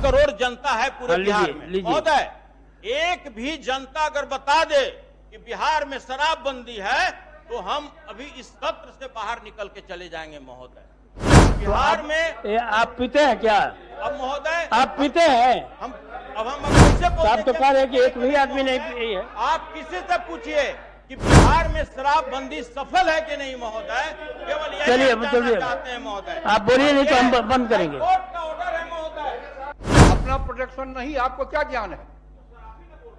करोड़ जनता है पूरे बिहार में। महोदय, एक भी जनता अगर बता दे कि बिहार में शराबबंदी है तो हम अभी इस सत्र से बाहर निकल के चले जाएंगे महोदय। बिहार में आप पीते हैं क्या? अब महोदय आप पीते हैं? अब हम कैसे बोलेंगे? आप तो कह रहे हैं कि एक भी आदमी नहीं पी है। आप किसी से पूछिए कि बिहार में शराबबंदी सफल है कि नहीं महोदय। केवल यही चलिए चाहते हैं महोदय। आप बोलिए, नहीं तो हम बंद करेंगे। कोर्ट का ऑर्डर है महोदय। अपना प्रोटेक्शन नहीं, आपको क्या ज्ञान है?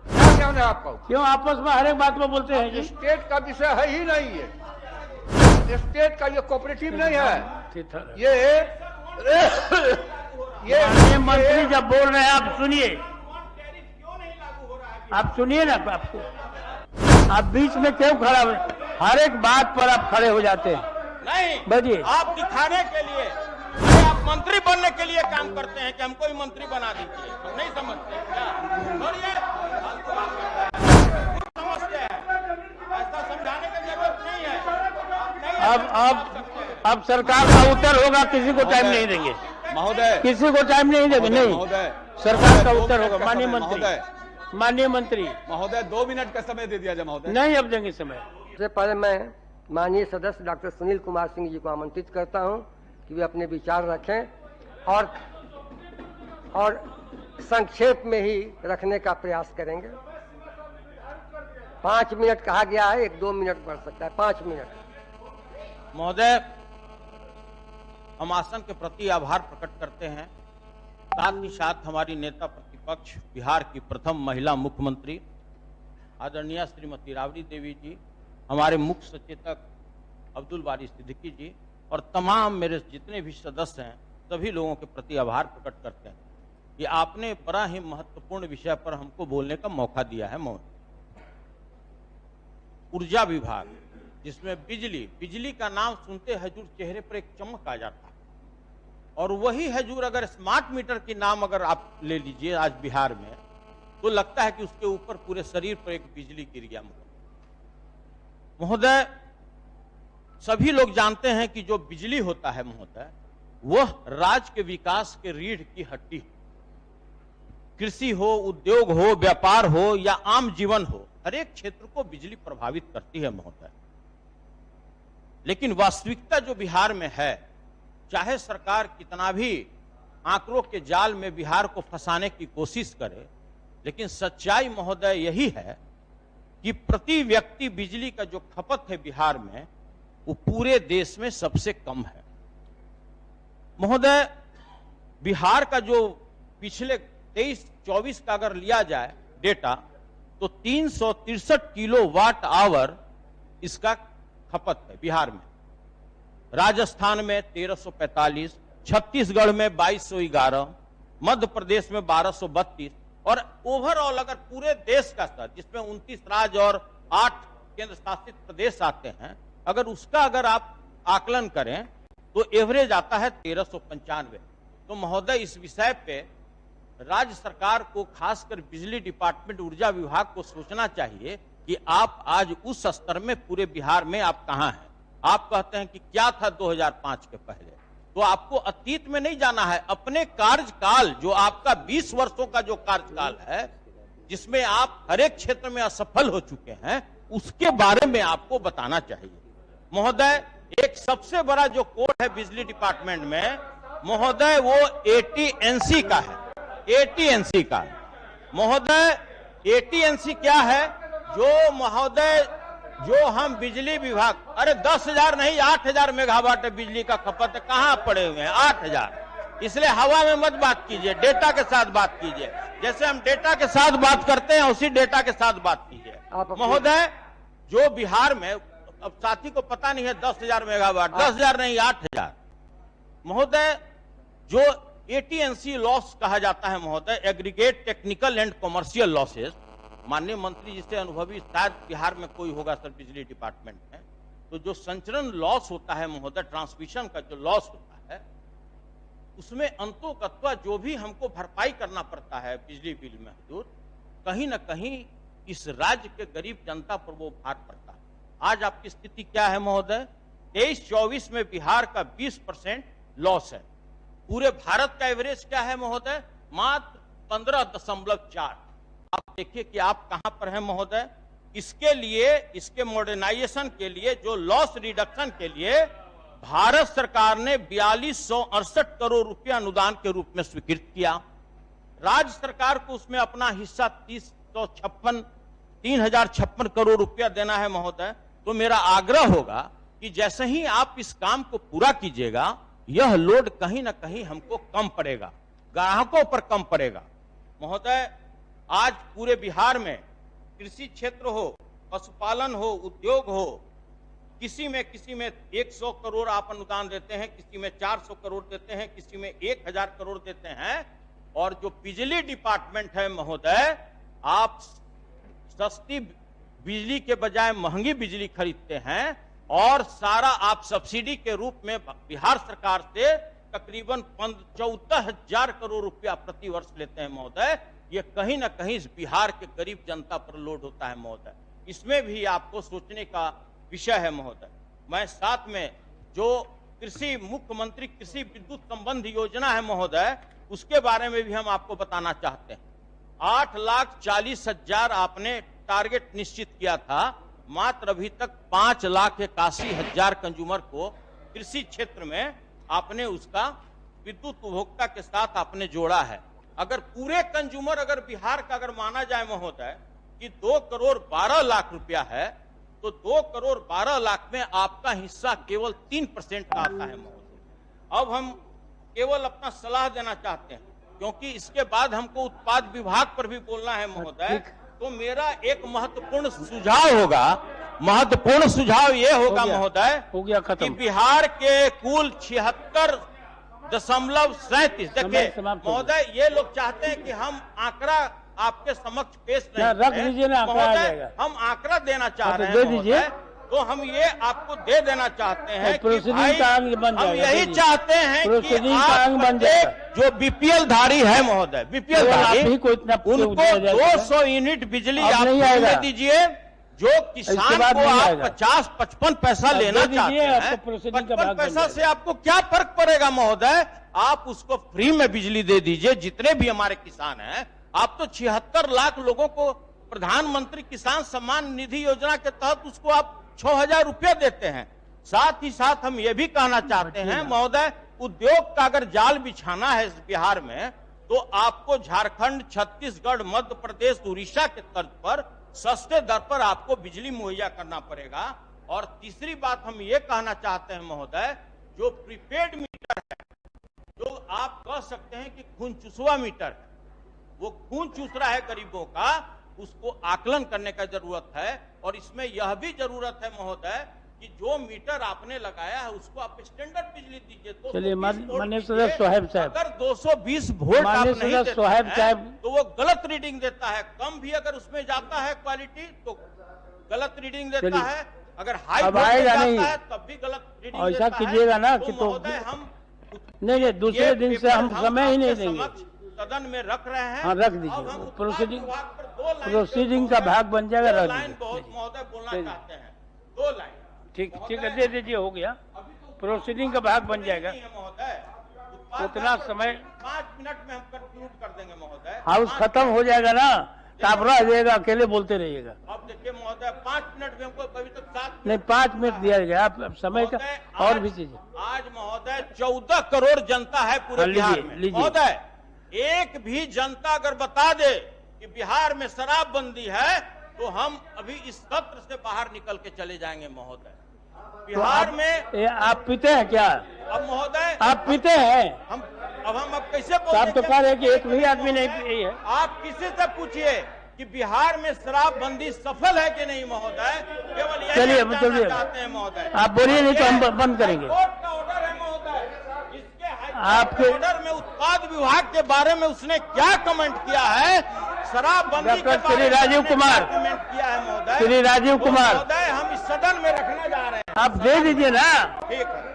क्या ज्ञान है आपको? क्यों आपस में हर एक बात में बोलते हैं? स्टेट का विषय है ही नहीं है, स्टेट का ये कोऑपरेटिव नहीं है। ये मंत्री जब बोल रहे हैं आप सुनिए, आप सुनिए ना। आपको आप बीच में क्यों खड़ा हो? हर एक बात पर आप खड़े हो जाते हैं। नहीं बढ़िए। आप दिखाने के लिए, आप मंत्री बनने के लिए काम करते हैं कि हमको ही मंत्री बना दीजिए। हम नहीं समझते क्या? समझते हैं, ऐसा समझाने की जरूरत नहीं है। अब सरकार का उत्तर होगा, किसी को टाइम नहीं देंगे महोदय, किसी को टाइम नहीं देंगे। नहीं महोदय, सरकार का उत्तर होगा। माननीय मंत्री महोदय 2 मिनट का समय दे दिया जाए महोदय। नहीं अब देंगे समय। सबसे पहले मैं माननीय सदस्य डॉक्टर सुनील कुमार सिंह जी को आमंत्रित करता हूं कि वे अपने विचार रखें और संक्षेप में ही रखने का प्रयास करेंगे। 5 मिनट कहा गया है, 1-2 मिनट बढ़ सकता है। 5 मिनट। महोदय, हम आसन के प्रति आभार प्रकट करते हैं। साथ ही साथ हमारी नेता प्रतिपक्ष, बिहार की प्रथम महिला मुख्यमंत्री आदरणीय श्रीमती राबड़ी देवी जी, हमारे मुख्य सचेतक अब्दुल बारी सिद्दीकी जी और तमाम मेरे जितने भी सदस्य हैं, सभी लोगों के प्रति आभार प्रकट करते हैं कि आपने बड़ा ही महत्वपूर्ण विषय पर हमको बोलने का मौका दिया है। महोदय, ऊर्जा विभाग, जिसमें बिजली का नाम सुनते हजूर चेहरे पर एक चमक आ जाता है, और वही हजूर अगर स्मार्ट मीटर की नाम अगर आप ले लीजिए आज बिहार में, तो लगता है कि उसके ऊपर पूरे शरीर पर एक बिजली गिर गया। महोदय, सभी लोग जानते हैं कि जो बिजली होता है महोदय, वह राज्य के विकास के रीढ़ की हड्डी है। कृषि हो, उद्योग हो, व्यापार हो या आम जीवन हो, हर एक क्षेत्र को बिजली प्रभावित करती है महोदय। लेकिन वास्तविकता जो बिहार में है, चाहे सरकार कितना भी आंकड़ों के जाल में बिहार को फंसाने की कोशिश करे, लेकिन सच्चाई महोदय यही है कि प्रति व्यक्ति बिजली का जो खपत है बिहार में, वो पूरे देश में सबसे कम है। महोदय, बिहार का जो पिछले 23-24 का अगर लिया जाए डेटा, तो 363 किलोवाट आवर इसका खपत है बिहार में। राजस्थान में 1345, छत्तीसगढ़ में 2211, मध्य प्रदेश में 1232, और ओवरऑल अगर पूरे देश का स्तर, जिसमें 29 राज्य और 8 केंद्र शासित प्रदेश आते हैं, अगर आप आकलन करें तो एवरेज आता है 1395। तो महोदय, इस विषय पे राज्य सरकार को, खासकर बिजली डिपार्टमेंट, ऊर्जा विभाग को सोचना चाहिए कि आप आज उस स्तर में पूरे बिहार में आप कहां हैं। आप कहते हैं कि क्या था 2005 के पहले, तो आपको अतीत में नहीं जाना है। अपने कार्यकाल, जो आपका 20 वर्षों का जो कार्यकाल है, जिसमें आप हर एक क्षेत्र में असफल हो चुके हैं, उसके बारे में आपको बताना चाहिए। महोदय, एक सबसे बड़ा जो कोड है बिजली डिपार्टमेंट में महोदय, वो AT&C का है। AT&C का महोदय, AT&C क्या है? जो महोदय, जो हम बिजली विभाग, अरे 10,000 नहीं 8,000 मेगावाट बिजली का खपत है। कहां पड़े हुए हैं 8,000? इसलिए हवा में मत बात कीजिए, डेटा के साथ बात कीजिए। जैसे हम डेटा के साथ बात करते हैं, उसी डेटा के साथ बात कीजिए। महोदय, जो बिहार में, अब साथी को पता नहीं है 10,000 मेगावाट, 10,000 नहीं 8,000। महोदय, जो AT&C लॉस कहा जाता है महोदय, aggregate technical and commercial losses, माननीय मंत्री जी से अनुभवी शायद बिहार में कोई होगा सर बिजली डिपार्टमेंट में, तो जो संचरण लॉस होता है महोदय, ट्रांसमिशन का जो लॉस होता है, उसमें अंतोगत्वा जो भी हमको भरपाई करना पड़ता है बिजली बिल में हजूर, कहीं ना कहीं इस राज्य के गरीब जनता पर वो भार पड़ता है। आज आपकी स्थिति क्या है महोदय? 23-24 में बिहार का 20% लॉस है। पूरे भारत का एवरेज क्या है महोदय? मात्र 15.4। आप देखिए कि आप कहां पर हैं महोदय। इसके लिए, इसके मॉडर्नाइजेशन के लिए, जो लॉस रिडक्शन के लिए भारत सरकार ने 4268 करोड़ रुपया अनुदान के रूप में स्वीकृत किया। राज्य सरकार को उसमें अपना हिस्सा 3056 करोड़ रुपया देना है महोदय। तो मेरा आग्रह होगा कि जैसे ही आप इस काम को पूरा कीजिएगा, यह लोड कहीं ना कहीं हमको कम पड़ेगा, ग्राहकों पर कम पड़ेगा महोदय। आज पूरे बिहार में कृषि क्षेत्र हो, पशुपालन हो, उद्योग हो, किसी में 100 करोड़ आप अनुदान देते हैं, किसी में 400 करोड़ देते हैं, किसी में 1000 करोड़ देते हैं। और जो बिजली डिपार्टमेंट है महोदय, आप सस्ती बिजली के बजाय महंगी बिजली खरीदते हैं और सारा आप सब्सिडी के रूप में बिहार सरकार से तकरीबन 14,000 करोड़ रुपया प्रति वर्ष लेते हैं महोदय। ये कहीं ना कहीं इस बिहार के गरीब जनता पर लोड होता है महोदय। इसमें भी आपको सोचने का विषय है महोदय। मैं साथ में जो कृषि, मुख्यमंत्री कृषि विद्युत संबंध योजना है महोदय, उसके बारे में भी हम आपको बताना चाहते हैं। 8,40,000 आपने टारगेट निश्चित किया था, मात्र अभी तक 5,81,000 कंज्यूमर को कृषि क्षेत्र में आपने उसका विद्युत उपभोक्ता के साथ आपने जोड़ा है। अगर पूरे कंज्यूमर, अगर बिहार का अगर माना जाए महोदय कि 2 करोड़ 12 लाख रुपया है, तो 2 करोड़ 12 लाख में आपका हिस्सा केवल 3% का आता है महोदय। अब हम केवल अपना सलाह देना चाहते हैं, क्योंकि इसके बाद हमको उत्पाद विभाग पर भी बोलना है महोदय। तो मेरा एक महत्वपूर्ण सुझाव ये होगा महोदय कि बिहार के कुल 76.37, देखिए महोदय, ये लोग चाहते हैं कि हम आंकड़ा आपके समक्ष पेश नहीं रख दीजिए ना, महोदय। हम आंकड़ा देना चाह रहे हैं महोदय, तो हम ये आपको दे देना चाहते हैं कि भाई, हम यही चाहते हैं कि आप जो बीपीएल धारी है महोदय, बीपीएल धारी, उनको 200 यूनिट बिजली आप दे दीजिए। जो किसान को आप 50-55 पैसा लेना चाहते हैं, 55 पैसा से आपको क्या फर्क पड़ेगा महोदय। आप उसको फ्री में बिजली दे दीजिए। जितने भी हमारे किसान हैं, आप तो 76 लाख लोगों को प्रधानमंत्री किसान सम्मान निधि योजना के तहत उसको आप 6,000 रुपया देते हैं। साथ ही साथ हम ये भी कहना चाहते हैं महोदय, उद्योग का अगर जाल बिछाना है इस बिहार में, तो आपको झारखंड, छत्तीसगढ़, मध्य प्रदेश, उड़ीसा के तर्ज पर सस्ते दर पर आपको बिजली मुहैया करना पड़ेगा। और तीसरी बात हम ये कहना चाहते हैं महोदय, जो प्रीपेड मीटर है, जो आप कह सकते हैं कि खून चूसवा मीटर है, वो खून चूस रहा है गरीबों का, उसको आकलन करने का जरूरत है। और इसमें यह भी जरूरत है महोदय कि जो मीटर आपने लगाया है उसको आप स्टैंडर्ड बिजली दीजिए। चलिए माननीय सदस्य सोहेब साहब, अगर 220 वोल्ट आप नहीं देते सोहेब साहब, तो वो गलत रीडिंग देता है। कम भी अगर उसमें जाता है क्वालिटी तो गलत रीडिंग देता है, अगर हाई वोल्टेज जाता है तब भी गलत रीडिंग देता है। ऐसा कीजिएगा ना कि तो हम नहीं, दूसरे दिन से हम समय ही नहीं देंगे। सदन में रख रहे हैं। हाँ, रख दीजिए। प्रोसीडिंग का भाग बन जाएगा। रख लाइन बहुत महोदय बोलना चाहते हैं, 2 लाइन। ठीक है, दे दीजिए, हो गया। प्रोसीडिंग का भाग बन जाएगा महोदय। उतना समय 5 मिनट में हम कंक्लूड कर देंगे महोदय। हाउस खत्म हो जाएगा ना, तो आप रह जाएगा, अकेले बोलते रहिएगा। अब देखिए महोदय, 5 मिनट में हमको अभी तक 7 नहीं, 5 मिनट दिया गया। आप समय का और भी चीजें। आज महोदय 14 करोड़ जनता है पूरे बिहार में महोदय। एक भी जनता अगर बता दे कि बिहार में शराबबंदी है, तो हम अभी इस सत्र से बाहर निकल के चले जाएंगे महोदय। बिहार में आप पीते हैं क्या? अब महोदय आप पीते हैं? हम कैसे बोलते? आप तो कह रहे हैं कि एक भी आदमी नहीं पी है। आप किसी से पूछिए कि बिहार में शराबबंदी सफल है कि नहीं महोदय। केवल यही चलिए, जानना चाहते हैं महोदय। आप बोलिए, नहीं तो हम बंद करेंगे। कोर्ट का ऑर्डर है महोदय, जिसके आपके ऑर्डर में उत्पाद विभाग के बारे में उसने क्या कमेंट किया है, शराबबंदी के बारे में श्री राजीव कुमार कमेंट किया है महोदय। श्री राजीव कुमार, महोदय हम इस सदन में रखने जा रहे हैं। आप दे दीजिए ना। ठीक है,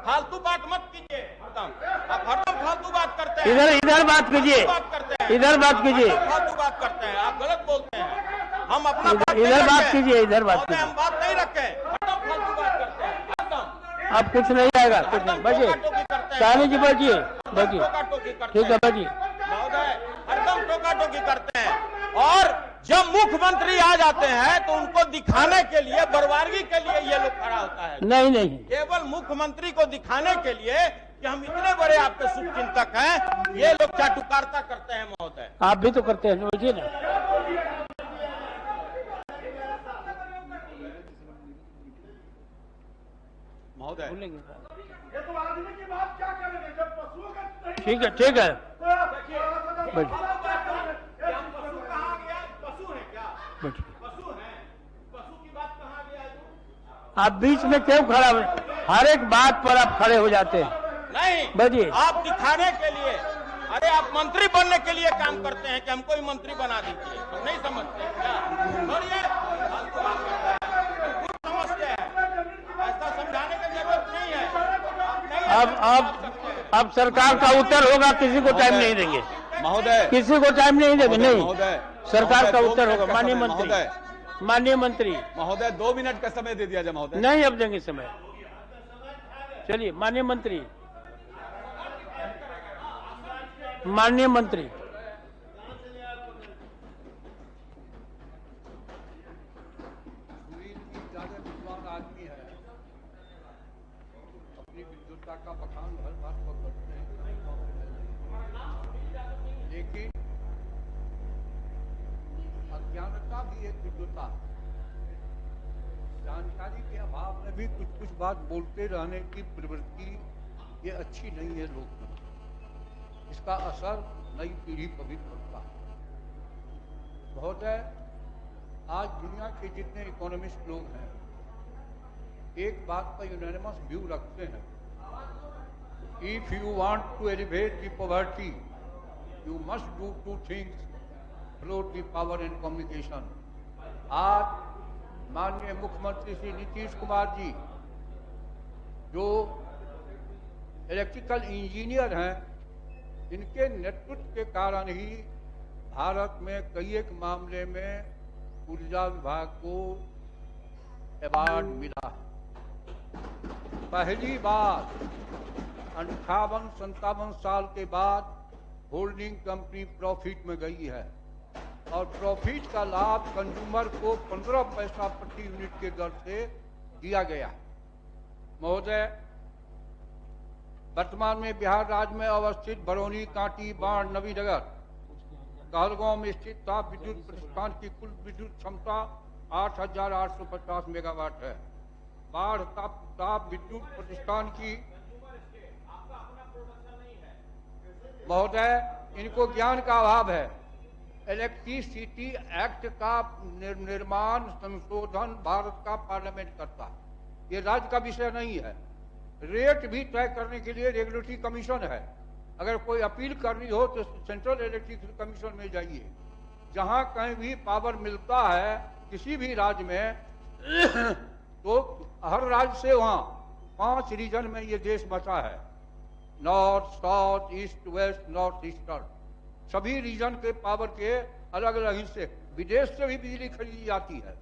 फालतू बात मत कीजिए। आप हरदम फालतू बात करते हैं। इधर बात कीजिए, इधर बात कीजिए। फालतू बात करते हैं, आप गलत बोलते हैं। हम अपना इधर बात कीजिए, इधर बात कीजिए। हम बात नहीं रखे, हरदम फालतू बात करते हैं। अब कुछ नहीं आएगा, कुछ नहीं बचे। करते हैं सानी जी बैठिए बैठिए, टोका टोकी करते ठीक है हैं बैठिए। महोदय, हरदम टोका टोकी करते हैं। और जब मुख्यमंत्री आ जाते हैं तो उनको दिखाने के लिए, बरवारगी के लिए ये लोग खड़ा होता है। नहीं नहीं, केवल मुख्यमंत्री को दिखाने के लिए कि हम इतने बड़े आपके शुभचिंतक हैं, ये लोग चाटुकारिता करते हैं महोदय। आप भी तो करते हैं, बैठिए ना। महोदय, ठीक है ठीक है, बैठिए बैठिए। आप बीच में क्यों खड़ा हुए? हर एक बात पर आप खड़े हो जाते हैं। नहीं, बैठिए। आप दिखाने के लिए, अरे आप मंत्री बनने के लिए काम करते हैं कि हमको ही मंत्री बना दीजिए, हम नहीं समझते क्या? और ये फालतू बात करते हैं, हम खुद समझते हैं, ऐसा समझाने की जरूरत नहीं है। आप नहीं अब सरकार का उत्तर होगा, किसी को टाइम नहीं देंगे, महोदय, किसी को टाइम नहीं देंगे। नहीं, महोदय, सरकार का महोदय, उत्तर 2 होगा। मिनट का माननीय समय, मंत्री, महोदय, माननीय मंत्री, महोदय 2 मिनट का समय दे दिया जाए महोदय। नहीं अब देंगे समय। चलिए माननीय मंत्री, माननीय मंत्री। सुनील जी ज्यादा विद्वान आदमी है, अपनी विद्वता का बखान हर बात पर करते हैं, लेकिन अज्ञानता भी एक विद्वता है। जानकारी के अभाव में भी कुछ कुछ बात बोलते रहने की प्रवृत्ति ये अच्छी नहीं है लोग में। इसका असर नई पीढ़ी पर भी पड़ता है। महोदय, आज दुनिया के जितने इकोनॉमिस्ट लोग हैं एक बात पर यूनानिमस व्यू रखते हैं, if you want to elevate the poverty you must do 2 things, float the power and communication. आज माननीय मुख्यमंत्री श्री नीतीश कुमार जी जो इलेक्ट्रिकल इंजीनियर हैं, इनके नेतृत्व के कारण ही भारत में कई एक मामले में ऊर्जा विभाग को अवार्ड मिला है। पहली बार 58-57 साल के बाद होल्डिंग कंपनी प्रॉफिट में गई है और प्रॉफिट का लाभ कंज्यूमर को 15 पैसा प्रति यूनिट के दर से दिया गया। महोदय, वर्तमान में बिहार राज्य में अवस्थित बरौनी, कांटी, बाढ़, नवीनगर, कहलगांव में स्थित ताप विद्युत प्रतिष्ठान की कुल विद्युत क्षमता 8,850 मेगावाट है। बाढ़ ताप विद्युत प्रतिष्ठान की, महोदय इनको ज्ञान का अभाव है। इलेक्ट्रिसिटी एक्ट का निर्माण संशोधन भारत का पार्लियामेंट करता है, ये राज्य का विषय नहीं है। रेट भी तय करने के लिए रेगुलेटरी कमीशन है। अगर कोई अपील करनी हो तो सेंट्रल इलेक्ट्रिसिटी कमीशन में जाइए। जहां कहीं भी पावर मिलता है किसी भी राज्य में तो हर राज्य से वहां 5 रीजन में ये देश बचा है, north, south, east, west, north eastern. सभी रीजन के पावर के अलग अलग हिस्से, विदेश से भी बिजली खरीदी जाती है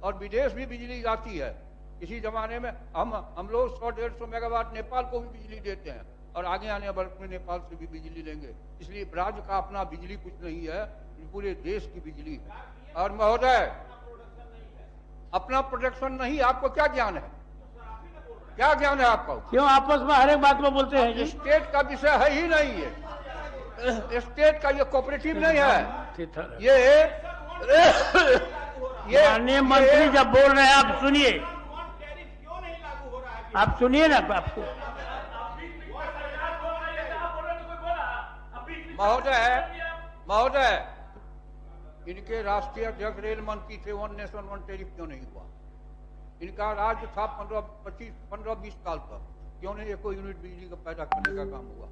और विदेश भी बिजली जाती है। इसी जमाने में हम लोग 100-150 मेगावाट नेपाल को भी बिजली देते हैं और आगे आने वर्ष में नेपाल से भी बिजली लेंगे। इसलिए राज्य का अपना बिजली कुछ नहीं है, पूरे देश की बिजली है। और महोदय, अपना प्रोडक्शन नहीं, आपको क्या ज्ञान है? क्या ज्ञान है आपको? क्यों आपस में हर एक बात में बोलते हैं जी? स्टेट का विषय है ही नहीं है, स्टेट का ये कोऑपरेटिव नहीं है। ये माननीय मंत्री जब बोल रहे हैं आप सुनिए, आप सुनिए ना। आपको महोदय इनके राष्ट्रीय अध्यक्ष रेल मंत्री थे, 1 नेशन 1 टैरिफ क्यों नहीं हुआ? इनका राज्य था 15-20 साल तक, क्यों नहीं एको यूनिट बिजली का पैदा करने का काम हुआ?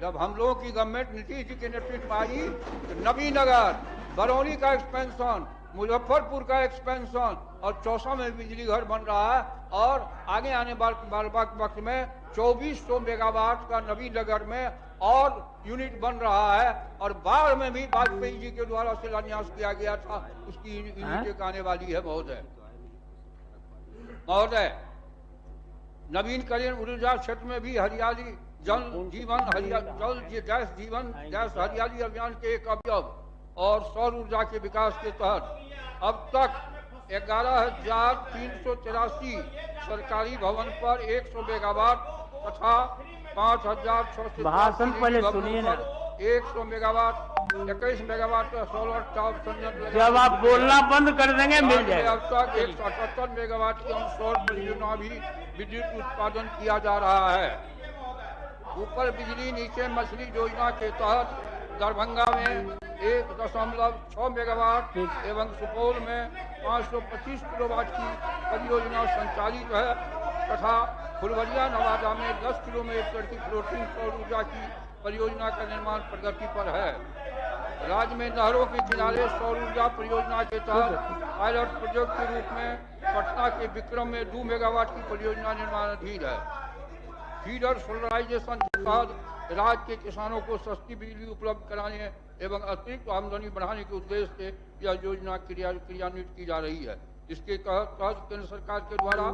जब हम लोगों की गवर्नमेंट नीतीश जी के नेतृत्व में आई तो नवीनगर, बरौनी का एक्सपेंशन, मुजफ्फरपुर का एक्सपेंशन और चौसा में बिजली घर बन रहा है और आगे आने वाले वक्त में 2400 मेगावाट का नवीनगर में और यूनिट बन रहा है और बाढ़ में भी वाजपेयी जी के द्वारा शिलान्यास किया गया था, उसकी यूनिट आने वाली है। महोदय नवीनकरण ऊर्जा क्षेत्र में भी हरियाली जल जीवन गैस जीवन गैस हरियाली अभियान के एक अवयव और सौर ऊर्जा के विकास के तहत अब तक 11,383 सरकारी भवन पर 100 मेगावाट तथा 5,600 भाषण पहले सुनिए ना। 100 मेगावाट 21 मेगावाट का सोलर टॉप संयंत्र जब आप बोलना बंद कर देंगे मिल जाएगा। अब तक 178 मेगावाट की हम सौर परियोजना भी विद्युत उत्पादन किया जा रहा है। ऊपर बिजली नीचे मछली योजना के तहत दरभंगा में 1.6 मेगावाट एवं सुपौल में 525 किलोवाट की परियोजना संचालित है तथा फुलवरिया नवादा में 10 किलोमीटर की फ्लोटिंग सौर ऊर्जा की परियोजना का निर्माण प्रगति पर है। राज्य में नहरों के किनारे सौर ऊर्जा परियोजना के तहत पायलट प्रोजेक्ट के रूप में पटना के विक्रम में 2 मेगावाट की परियोजना निर्माणाधीन है। फीडर सोलराइजेशन के तहत राज्य के किसानों को सस्ती बिजली उपलब्ध कराने एवं अतिरिक्त आमदनी बढ़ाने के उद्देश्य से यह योजना क्रियान्वित की जा रही है। इसके तहत केंद्र सरकार के द्वारा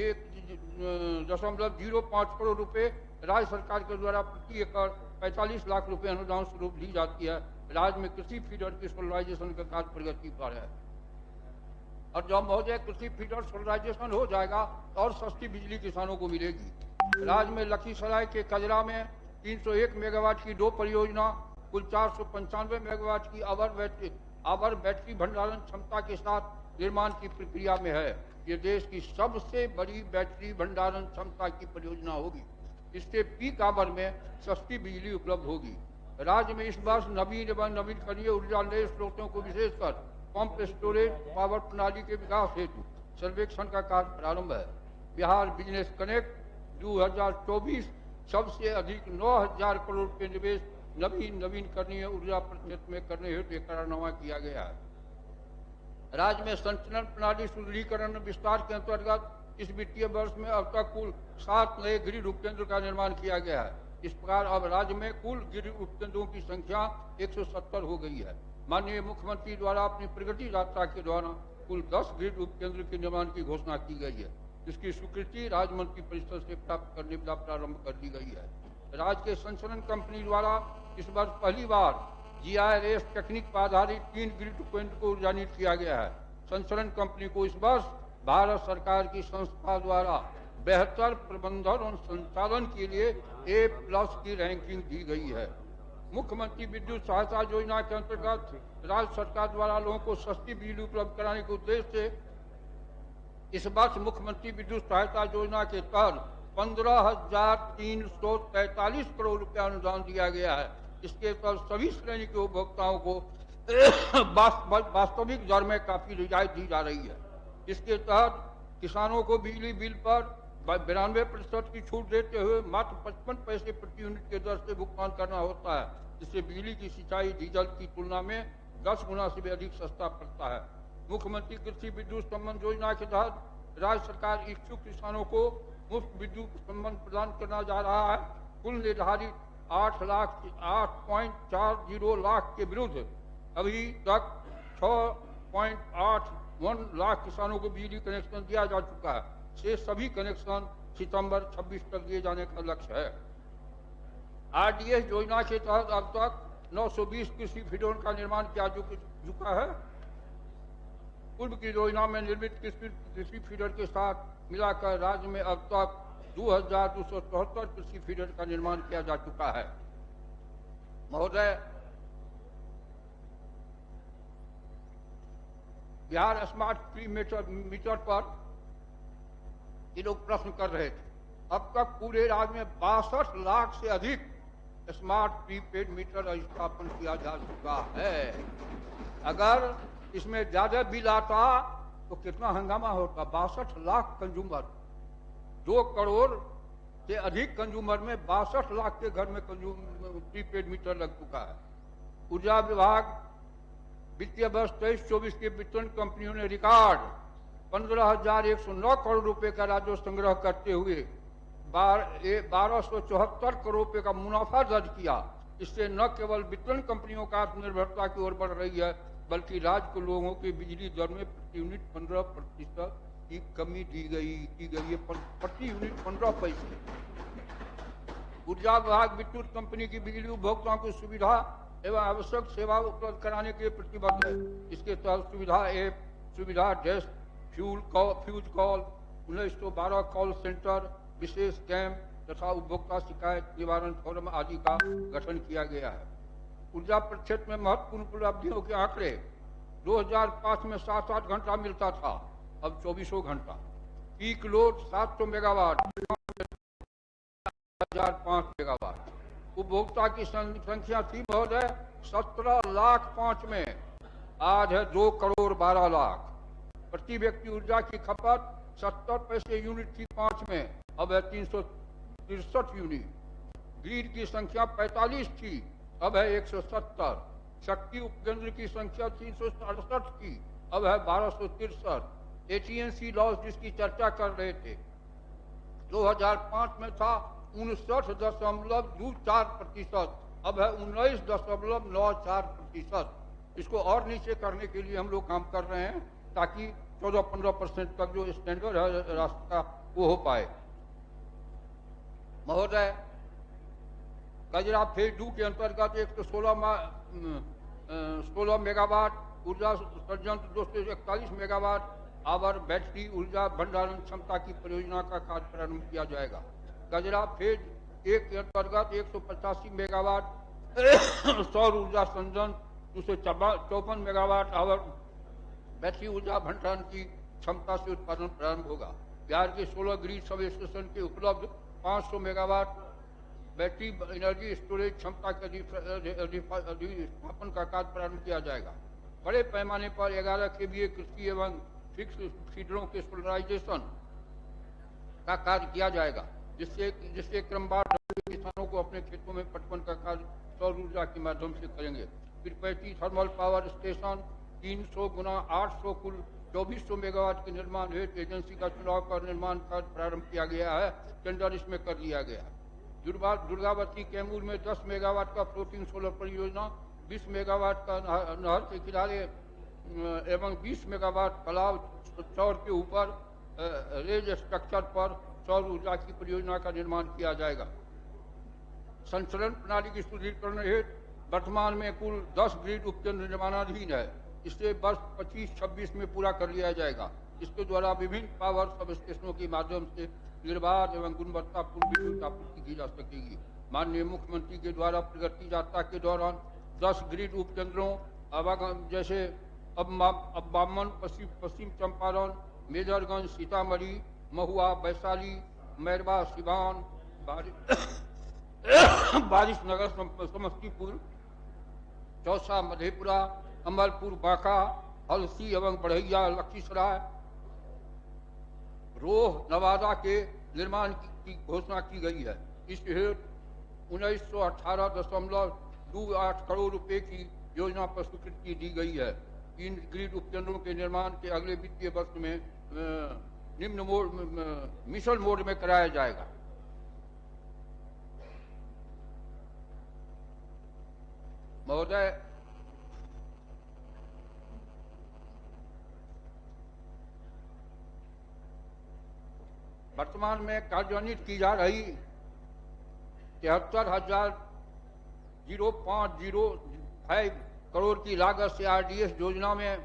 1.05 करोड़ रुपए राज्य सरकार के द्वारा प्रति एकड़ 45 लाख रुपए अनुदान स्वरूप दी जाती है। राज्य में कृषि फीडर की सोलराइजेशन का कार्य प्रगति पर है और जब महोदय कृषि फीडर सोलराइजेशन हो जाएगा और सस्ती बिजली किसानों को मिलेगी। राज्य में लखीसराय के कजरा में 301 मेगावाट की 2 परियोजना कुल 495 मेगावाट की आवर बैटरी भंडारण क्षमता के साथ निर्माण की प्रक्रिया में है। ये देश की सबसे बड़ी बैटरी भंडारण क्षमता की परियोजना होगी। इससे पीक आवर में सस्ती बिजली उपलब्ध होगी। राज्य में इस वर्ष नवीन एवं नवीकरणीय ऊर्जा नए स्रोतों को विशेषकर पंप स्टोरेज पावर प्रणाली के विकास हेतु सर्वेक्षण का कार्य प्रारंभ है। बिहार बिजनेस कनेक्ट 2024 सबसे अधिक 9,000 करोड़ के निवेश नवीकरणीय ऊर्जा क्षेत्र में करने हेतु करारनामा किया गया है। राज्य में संचलन प्रणाली सुदृढ़ीकरण विस्तार के अंतर्गत इस वित्तीय वर्ष में अब तक कुल 7 नए गृह उपकेंद्र का निर्माण किया गया है। इस प्रकार अब राज्य में कुल गृह उपकेंद्रों की संख्या 170 हो गई है। माननीय मुख्यमंत्री द्वारा अपनी प्रगति यात्रा के दौरान कुल 10 गृह उपकेंद्र के निर्माण की घोषणा की गई है, जिसकी स्वीकृति राज्य मंत्री परिषद से प्राप्त करने का प्रारंभ कर दी गई है। राज्य के संचलन कंपनी द्वारा इस वर्ष पहली बार GIS टेक्निक पर आधारित 3 ग्रिड उपकेंद्र को ऊर्जान्वित किया गया है। संचलन कंपनी को इस वर्ष भारत सरकार की संस्था द्वारा बेहतर प्रबंधन और संचालन के लिए A+ की रैंकिंग दी गई है। मुख्यमंत्री विद्युत सहायता योजना के अंतर्गत राज्य सरकार द्वारा लोगों को सस्ती बिजली उपलब्ध कराने के उद्देश्य से इस वर्ष मुख्यमंत्री विद्युत सहायता योजना के तहत 15,343 करोड़ रुपया अनुदान दिया गया है। इसके तहत सभी श्रेणी के उपभोक्ताओं को वास्तविक दर में काफी रियायत दी जा रही है। इसके तहत किसानों को बिजली बिल पर 92% की छूट देते हुए मात्र 55 पैसे प्रति यूनिट के दर से भुगतान करना होता है, जिससे बिजली की सिंचाई डीजल की तुलना में 10 गुना से भी अधिक सस्ता पड़ता है। मुख्यमंत्री कृषि विद्युत संबंध योजना के तहत राज्य सरकार इच्छुक किसानों को मुफ्त विद्युत संबंध प्रदान करना जा रहा है। कुल निर्धारित 8.40 लाख के विरुद्ध अभी तक 6.81 लाख किसानों को बिजली कनेक्शन दिया जा चुका है। से सभी कनेक्शन सितंबर 26 तक दिए जाने का लक्ष्य है। RDS योजना के तहत अब तक 920 कृषि फीडरों का निर्माण किया चुका है। पूर्व की योजना में निर्मित कृषि फीडर के साथ मिलाकर राज्य में अब तक 2,274 कृषि फीडर का निर्माण किया जा चुका है। महोदय, बिहार स्मार्ट प्री मीटर पर ये लोग प्रश्न कर रहे थे। अब तक पूरे राज्य में 62 लाख से अधिक स्मार्ट प्रीपेड मीटर स्थापन किया जा चुका है। अगर इसमें ज्यादा बिल आता तो कितना हंगामा होता। 62 लाख कंज्यूमर, 2 करोड़ से अधिक कंज्यूमर में 62 लाख के घर में प्रीपेड मीटर लग चुका है। ऊर्जा विभाग वित्तीय वर्ष 23-24 के वितरण कंपनियों ने रिकॉर्ड 15,109 करोड़ रुपए का राजस्व संग्रह करते हुए 1,274 करोड़ रुपए का मुनाफा दर्ज किया। इससे न केवल वितरण कंपनियों का आत्मनिर्भरता की ओर बढ़ रही है, बल्कि राज्य के लोगों की बिजली दर में प्रति यूनिट 15% की कमी की गई है। प्रति यूनिट 15 पैसे। ऊर्जा विभाग विद्युत कंपनी की बिजली उपभोक्ताओं को सुविधा एवं आवश्यक सेवा उपलब्ध कराने के लिए प्रतिबद्ध है। इसके तहत सुविधा ऐप, सुविधा desk, fuse call, 1912 call centre, विशेष कैंप तथा उपभोक्ता शिकायत निवारण फोरम आदि का गठन किया गया है। ऊर्जा क्षेत्र में महत्वपूर्ण उपलब्धियों के आंकड़े 2005 में 7-8 घंटा मिलता था, अब 24 घंटा। Peak load 700 megawatt, 1005 megawatt. उपभोक्ता की संख्या थी महोदय 17,05,000 में, आज है 2,12,00,000। प्रति व्यक्ति ऊर्जा की खपत 70 पैसे यूनिट थी 5 में, अब है 363 यूनिट। ग्रिड की संख्या 45 थी, अब है 170। शक्ति उपकेंद्र की संख्या 367 थी, अब है 1263। एटीएनसी लॉस जिसकी चर्चा कर रहे थे 2005 में था 59.24%, अब है 19.94%। इसको और नीचे करने के लिए हम लोग काम कर रहे हैं ताकि 14-15% तक जो स्टैंडर्ड है रास्ता वो हो पाए। महोदय, कजरा फेज 2 के अंतर्गत 116 मेगावाट ऊर्जा संयंत्र, 241 मेगावाट आवर बैटरी ऊर्जा भंडारण क्षमता की परियोजना का कार्य प्रारंभ किया जाएगा। कजरा फेज 1 के अंतर्गत 185 मेगावाट सौर ऊर्जा संयंत्र, 254 मेगावाट आवर बैटरी ऊर्जा भंडारण की क्षमता से उत्पादन प्रारंभ होगा। बिहार के 16 ग्रिड सब स्टेशन के उपलब्ध 500 मेगावाट बैटरी एनर्जी स्टोरेज क्षमता के अधिस्थापन का कार्य प्रारंभ किया जाएगा। बड़े पैमाने पर 11 केवीए कृषि एवं फिक्स फीडरों के सोलराइजेशन का कार्य किया जाएगा, जिससे क्रमवार किसानों को अपने खेतों में पटवन का कार्य सौर ऊर्जा के माध्यम से करेंगे। फिर 35 थर्मल पावर स्टेशन 300 गुना 800 कुल 2400 मेगावाट के निर्माण हेतु एजेंसी का चुनाव कर निर्माण कार्य प्रारंभ किया गया है। टेंडर इसमें कर लिया गया है। दुर्गावती कैमूर में 10 मेगावाट का फ्लोटिंग सोलर परियोजना, 20 मेगावाट का नहर के किनारे एवं 20 मेगावाट तालाब चौर के ऊपर रेज स्ट्रक्चर पर सौर ऊर्जा की परियोजना का निर्माण किया जाएगा। संचरण प्रणाली की सुदृढ़ीकरण हेतु वर्तमान में कुल 10 ग्रिड उपकेंद्र निर्माणाधीन है। इसे वर्ष 25-26 में पूरा कर लिया जाएगा। इसके द्वारा विभिन्न पावर सब स्टेशनों के माध्यम से निर्बाध एवं गुणवत्तापूर्ण विद्युत आपूर्ति की जा सकेगी। माननीय मुख्यमंत्री के द्वारा प्रगति यात्रा के दौरान 10 ग्रिड उपकेंद्रों जैसे बामन, पश्चिम चंपारण, मेजरगंज, सीतामढ़ी, महुआ, वैशाली, मैरवा, सिवान, बारिशनगर, समस्तीपुर, चौसा, मधेपुरा, अमलपुर, बांका, हलसी एवं बढ़ैया, लखीसराय, रोह, नवादा के निर्माण की घोषणा की गई है। इस हेतु 1918.28 करोड़ रुपए की योजना पर स्वीकृति दी गई है। इन ग्रिड उपकेंद्रों के निर्माण के अगले वित्तीय वर्ष में मिशन मोड में कराया जाएगा। महोदय, वर्तमान में कार्यान्वित की जा रही 73,005 करोड़ की लागत से आरडीएस योजना में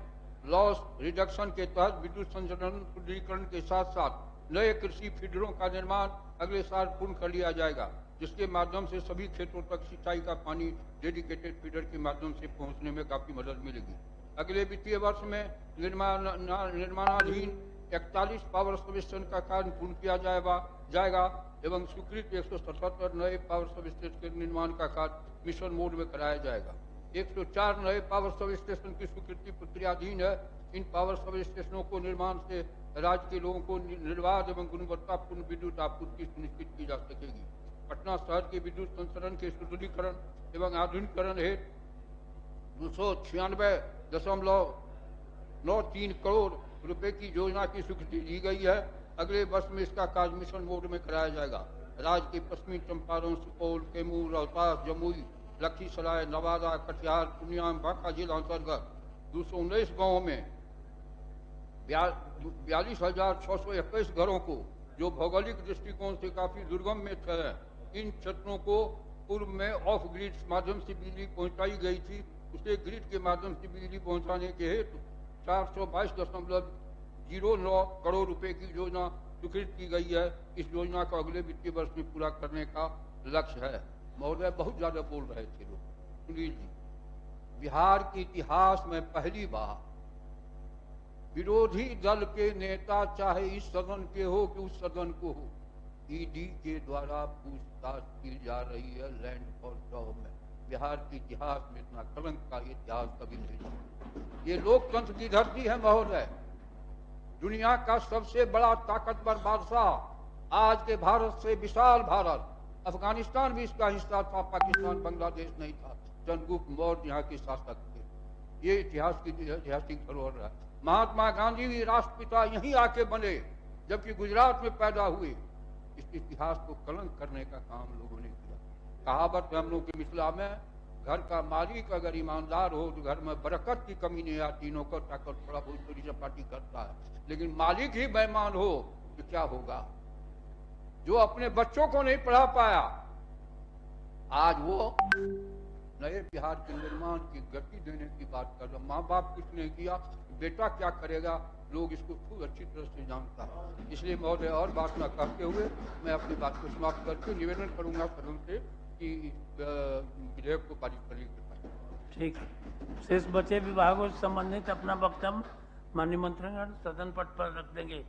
लॉस रिडक्शन के तहत विद्युत संचरण सुदृढ़ीकरण के साथ साथ नए कृषि फीडरों का निर्माण अगले साल पूर्ण कर लिया जाएगा, जिसके माध्यम से सभी क्षेत्रों तक सिंचाई का पानी डेडिकेटेड फीडर के माध्यम से पहुंचने में काफी मदद मिलेगी। अगले वित्तीय वर्ष में निर्माणाधीन 41 पावर सब स्टेशन का कार्य पूर्ण किया जाएगा एवं स्वीकृत 177 नए पावर सब स्टेशन के निर्माण का कार्य मिशन मोड में कराया जाएगा। 104 नए पावर सब स्टेशन की स्वीकृति प्रक्रियाधीन है। इन पावर सब स्टेशनों को निर्माण से राज्य के लोगों को निर्बाध एवं गुणवत्तापूर्ण विद्युत आपूर्ति सुनिश्चित की जा सकेगी। पटना शहर के विद्युत संचरण के सुदृढ़ीकरण एवं आधुनिकीकरण हेतु 296.93 करोड़ रुपए की योजना की स्वीकृति दी गई है। अगले वर्ष में इसका कार्य मिशन मोड में कराया जाएगा। राज्य के पश्चिमी चंपारण, सुपौल, कैमूर, रोहतास, जमुई, लखीसराय, नवादा, कटिहार, पूर्णिया, बांका जिला अंतर्गत 219 गाँवों में 42,621 घरों को जो भौगोलिक दृष्टिकोण से काफी दुर्गम में थे, इन क्षेत्रों को पूर्व में ऑफ ग्रिड माध्यम से बिजली पहुंचाई गई थी, उसे ग्रिड के माध्यम से बिजली पहुंचाने के हेतु 422.09 करोड़ रुपए की योजना स्वीकृत की गई है। इस योजना को अगले वित्तीय वर्ष में पूरा करने का लक्ष्य है। महोदय, बहुत ज्यादा बोल रहे थे लोग। सुनील जी, बिहार के इतिहास में पहली बार विरोधी दल के नेता, चाहे इस सदन के हो कि उस सदन को हो, ईडी के द्वारा पूछताछ की जा रही है लैंड फॉर जॉब में। बिहार के इतिहास में इतना कलंक का इतिहास कभी नहीं। ये लोकतंत्र की धरती है महोदय। दुनिया का सबसे बड़ा ताकतवर बादशाह, आज के भारत से विशाल भारत, अफगानिस्तान भी इसका हिस्सा था, पाकिस्तान बांग्लादेश नहीं था। चंद्रगुप्त मौर्य यहाँ के शासक थे। ये इतिहास की ऐतिहासिक धरोहर है। महात्मा गांधी भी राष्ट्रपिता यहीं आके बने, जबकि गुजरात में पैदा हुए। इस इतिहास को कलंक करने का काम लोगों ने किया। कहावत है हम लोग की मिथिला में, घर का मालिक अगर ईमानदार हो तो घर में बरकत की कमी नहीं आती। नौकर चाकर थोड़ा बहुत चोरी चपाटी करता है, लेकिन मालिक ही बेईमान हो तो क्या होगा। जो अपने बच्चों को नहीं पढ़ा पाया, आज वो नए बिहार के निर्माण की गति देने की बात कर रहा। माँ बाप कुछ नहीं किया, बेटा क्या करेगा, लोग इसको खूब अच्छी तरह से जानता है। इसलिए महोदय, और बात न कहते हुए मैं अपनी बात को समाप्त करके निवेदन करूंगा सदन से कि विधेयक को पारित करने के। ठीक है, शेष बचे विभागों से संबंधित अपना वक्तव्य माननीय मंत्रीगण सदन पट पर रख देंगे।